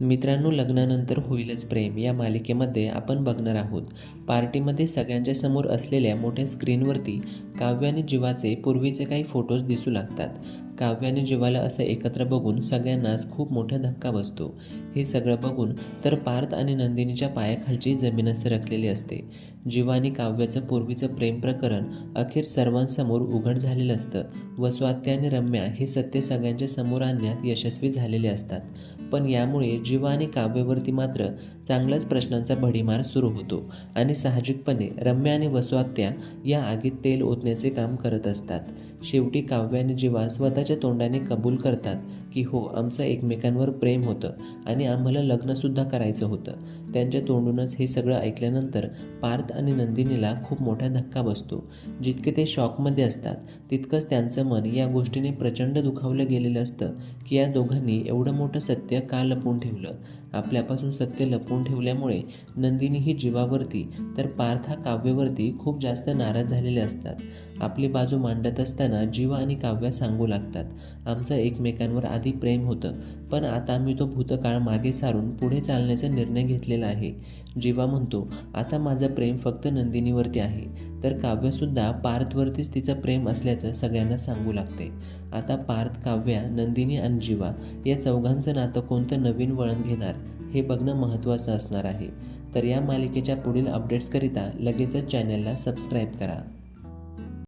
मित्रांनो, लग्नानंतर होईलच प्रेम या मालिकेमध्ये आपण बघणार आहोत. पार्टीमध्ये सगळ्यांच्या समोर असलेल्या मोठ्या स्क्रीनवरती काव्य आणि जीवाचे पूर्वीचे काही फोटोज दिसू लागतात. काव्य आणि जीवाला असं एकत्र बघून सगळ्यांनाच खूप मोठा धक्का बसतो. हे सगळं बघून तर पार्थ आणि नंदिनीच्या पायाखालची जमीनच सरकलेली असते. जीवा आणि काव्याचं पूर्वीचं प्रेम प्रकरण अखेर सर्वांसमोर उघड झालेलं असतं व स्वाती आणि रम्या हे सत्य सगळ्यांच्या समोर आणण्यात यशस्वी झालेले असतात. पण यामुळे जीवा आणि काव्यावरती मात्र चांगल्याच प्रश्नांचा भडीमार सुरू होतो आणि साहजिकपणे रम्या आणि वसवात्या या आगीत तेल ओतण्याचे काम करत असतात. शेवटी काव्य आणि जीवा स्वतःच्या तोंडाने कबूल करतात की हो, आमचं एकमेकांवर प्रेम होतं आणि आम्हाला लग्नसुद्धा करायचं होतं. त्यांच्या तोंडूनच हे सगळं ऐकल्यानंतर पार्थ आणि नंदिनीला खूप मोठा धक्का बसतो. जितके ते शॉकमध्ये असतात तितकंच त्यांचं मन या गोष्टीने प्रचंड दुखावलं गेलेलं असतं की या दोघांनी एवढं मोठं सत्य का लपवून ठेवलं. आपल्यापासून सत्य लपवून ठेवल्यामुळे नंदिनी ही जीवावरती तर पार्थ हा काव्यावरती खूप जास्त नाराज झालेले असतात. आपली बाजू मांडत असताना जीवा आणि काव्य सांगू लागतात, आमचं एकमेकांवर आधी प्रेम होतं, पण आता आम्ही तो भूतकाळ मागे सारून पुढे चालण्याचा निर्णय घेतलेला आहे. जीवा म्हणतो, आता माझं प्रेम फक्त नंदिनीवरती आहे, तर काव्यसुद्धा पार्थवरतीच तिचं प्रेम असल्याचं सगळ्यांना सांगू लागते. आता पार्थ, काव्या, नंदिनी आणि जीवा या चौघांचं नातं कोणतं नवीन वळण घेणार हे बघणं महत्त्वाचं असणार आहे. तर या मालिकेच्या पुढील अपडेट्सकरिता लगेचच चॅनलला सबस्क्राईब करा.